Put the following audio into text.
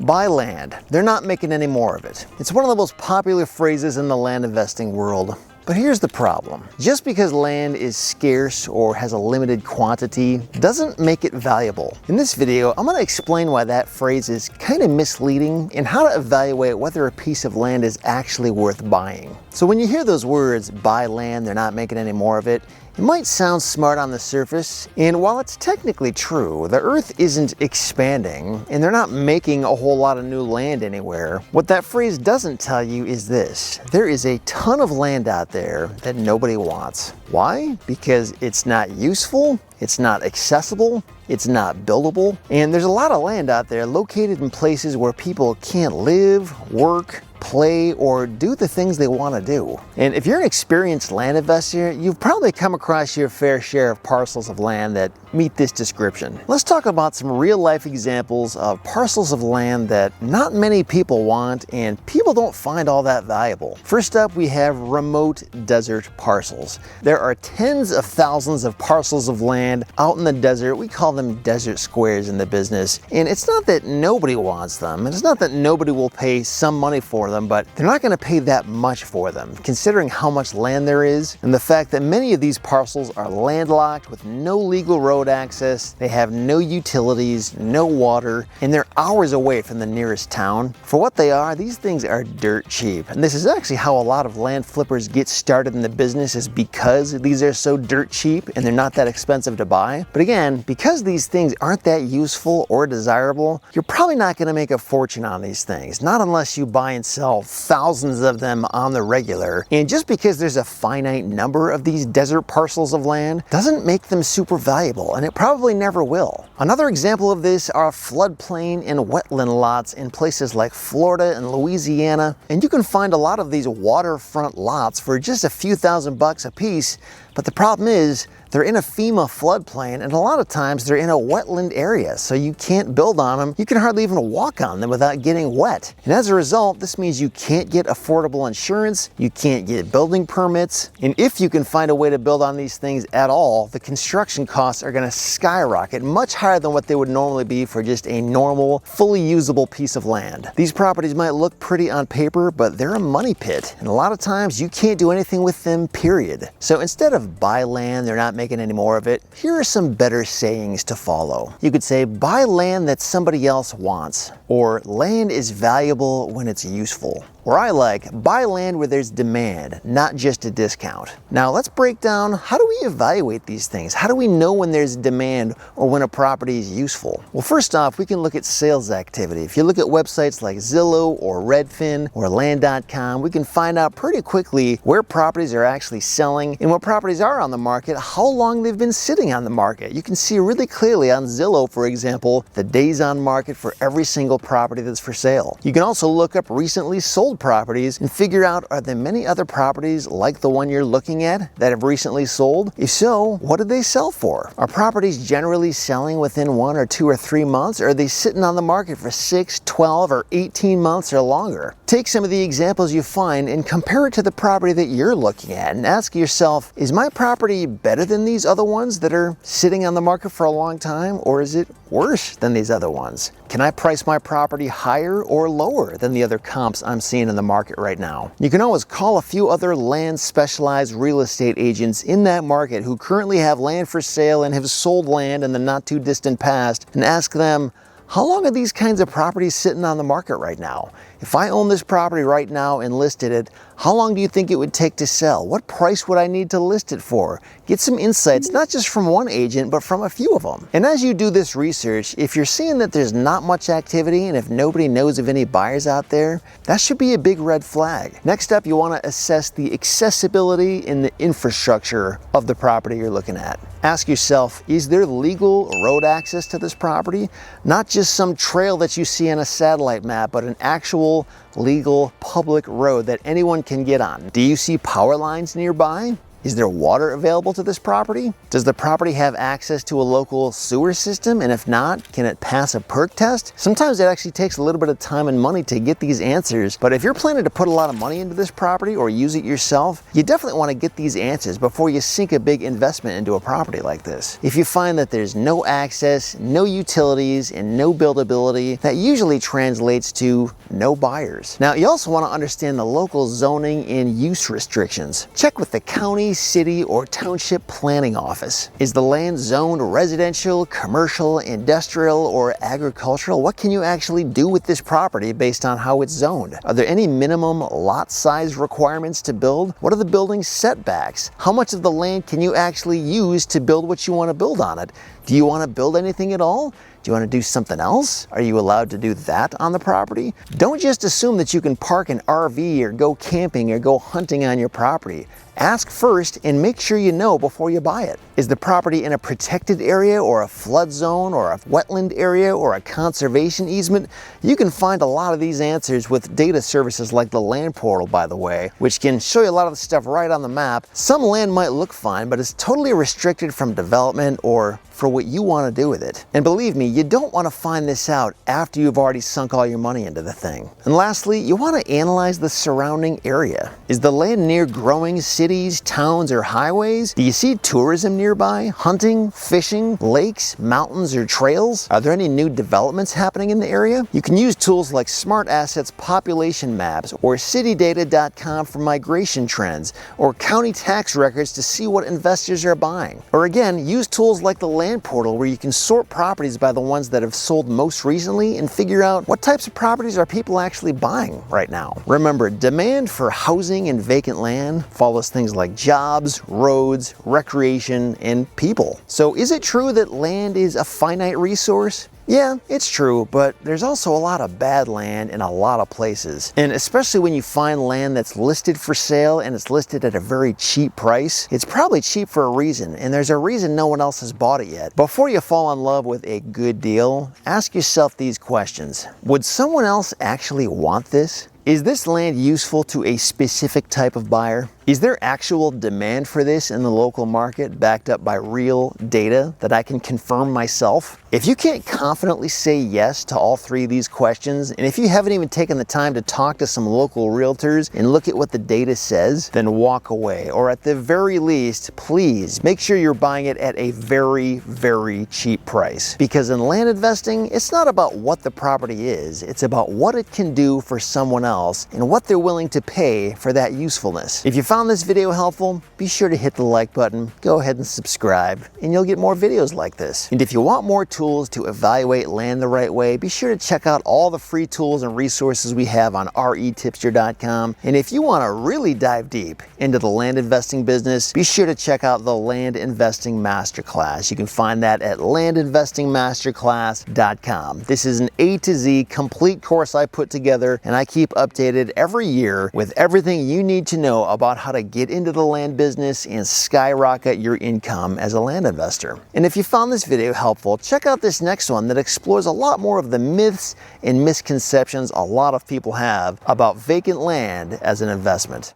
Buy land. They're not making any more of it. It's one of the most popular phrases in the land investing world. But here's the problem. Just because land is scarce or has a limited quantity doesn't make it valuable. In this video, I'm going to explain why that phrase is kind of misleading and how to evaluate whether a piece of land is actually worth buying. So when you hear those words, buy land, they're not making any more of it, it might sound smart on the surface, and while it's technically true, the earth isn't expanding and they're not making a whole lot of new land anywhere. What that phrase doesn't tell you is this: there is a ton of land out there that nobody wants. Why? Because it's not useful, it's not accessible, it's not buildable, and there's a lot of land out there located in places where people can't live, work, play, or do the things they want to do. And if you're an experienced land investor, you've probably come across your fair share of parcels of land that meet this description. Let's talk about some real-life examples of parcels of land that not many people want and people don't find all that valuable. First up, we have remote desert parcels. There are tens of thousands of parcels of land out in the desert. We call them desert squares in the business. And it's not that nobody wants them, and it's not that nobody will pay some money for them, but they're not going to pay that much for them, considering how much land there is and the fact that many of these parcels are landlocked with no legal road access, they have no utilities, no water, and they're hours away from the nearest town. For what they are, these things are dirt cheap. And this is actually how a lot of land flippers get started in the business, is because these are so dirt cheap and they're not that expensive to buy. But again, because these things aren't that useful or desirable, you're probably not going to make a fortune on these things, not unless you buy and sell thousands of them on the regular. And just because there's a finite number of these desert parcels of land doesn't make them super valuable, and it probably never will. Another example of this are floodplain and wetland lots in places like Florida and Louisiana, and you can find a lot of these waterfront lots for just a few $1,000s a piece. But the problem is, they're in a FEMA floodplain, and a lot of times they're in a wetland area, so you can't build on them. You can hardly even walk on them without getting wet. And as a result, this means you can't get affordable insurance, you can't get building permits, and if you can find a way to build on these things at all, the construction costs are going to skyrocket, much higher than what they would normally be for just a normal, fully usable piece of land. These properties might look pretty on paper, but they're a money pit, and a lot of times you can't do anything with them, period. So instead of buy land, they're not making any more of it, here are some better sayings to follow. You could say, buy land that somebody else wants, or land is valuable when it's useful. Or I like, buy land where there's demand, not just a discount. Now let's break down, how do we evaluate these things? How do we know when there's demand or when a property is useful? Well, first off, we can look at sales activity. If you look at websites like Zillow or Redfin or land.com, we can find out pretty quickly where properties are actually selling and what properties are on the market, how long they've been sitting on the market. You can see really clearly on Zillow, for example, the days on market for every single property that's for sale. You can also look up recently sold properties and figure out, are there many other properties like the one you're looking at that have recently sold? If so, what did they sell for? Are properties generally selling within 1 or 2 or 3 months, or are they sitting on the market for 6, 12, or 18 months or longer? Take some of the examples you find and compare it to the property that you're looking at and ask yourself, is my property better than these other ones that are sitting on the market for a long time, or is it worse than these other ones? Can I price my property higher or lower than the other comps I'm seeing in the market right now? You can always call a few other land specialized real estate agents in that market who currently have land for sale and have sold land in the not too distant past and ask them, how long are these kinds of properties sitting on the market right now? If I own this property right now and listed it, how long do you think it would take to sell? What price would I need to list it for? Get some insights, not just from one agent, but from a few of them. And as you do this research, if you're seeing that there's not much activity and if nobody knows of any buyers out there, that should be a big red flag. Next up, you want to assess the accessibility and the infrastructure of the property you're looking at. Ask yourself, is there legal road access to this property? Not just some trail that you see on a satellite map, but an actual legal public road that anyone can get on. Do you see power lines nearby? Is there water available to this property? Does the property have access to a local sewer system? And if not, can it pass a perk test? Sometimes it actually takes a little bit of time and money to get these answers, but if you're planning to put a lot of money into this property or use it yourself, you definitely want to get these answers before you sink a big investment into a property like this. If you find that there's no access, no utilities, and no buildability, that usually translates to no buyers. Now, you also want to understand the local zoning and use restrictions. Check with the county, city, or township planning office. Is the land zoned residential, commercial, industrial, or agricultural? What can you actually do with this property based on how it's zoned? Are there any minimum lot size requirements to build? What are the building setbacks? How much of the land can you actually use to build what you want to build on it? Do you want to build anything at all? Do you want to do something else? Are you allowed to do that on the property? Don't just assume that you can park an RV or go camping or go hunting on your property. Ask first and make sure you know before you buy it. Is the property in a protected area or a flood zone or a wetland area or a conservation easement? You can find a lot of these answers with data services like the Land Portal, by the way, which can show you a lot of the stuff right on the map. Some land might look fine, but it's totally restricted from development or for what you want to do with it. And believe me, you don't want to find this out after you've already sunk all your money into the thing. And lastly, you want to analyze the surrounding area. Is the land near growing cities, towns, or highways? Do you see tourism nearby? Hunting, fishing, lakes, mountains, or trails? Are there any new developments happening in the area? You can use tools like Smart Assets population maps or citydata.com for migration trends or county tax records to see what investors are buying. Or again, use tools like the Land Portal where you can sort properties by the ones that have sold most recently and figure out what types of properties are people actually buying right now. Remember, demand for housing and vacant land follows things like jobs, roads, recreation, and people. So is it true that land is a finite resource? Yeah, it's true, but there's also a lot of bad land in a lot of places. And especially when you find land that's listed for sale and it's listed at a very cheap price, it's probably cheap for a reason, and there's a reason no one else has bought it yet. Before you fall in love with a good deal, ask yourself these questions. Would someone else actually want this? Is this land useful to a specific type of buyer? Is there actual demand for this in the local market backed up by real data that I can confirm myself? If you can't confidently say yes to all three of these questions, and if you haven't even taken the time to talk to some local realtors and look at what the data says, then walk away. Or at the very least, please make sure you're buying it at a very, very cheap price. Because in land investing, it's not about what the property is, it's about what it can do for someone else and what they're willing to pay for that usefulness. If you found this video helpful, be sure to hit the like button, go ahead and subscribe, and you'll get more videos like this. And if you want more tools to evaluate land the right way, be sure to check out all the free tools and resources we have on retipster.com. And if you want to really dive deep into the land investing business, be sure to check out the Land Investing Masterclass. You can find that at landinvestingmasterclass.com. This is an A to Z complete course I put together, and I keep updated every year with everything you need to know about how to get into the land business and skyrocket your income as a land investor. And if you found this video helpful, check out this next one that explores a lot more of the myths and misconceptions a lot of people have about vacant land as an investment.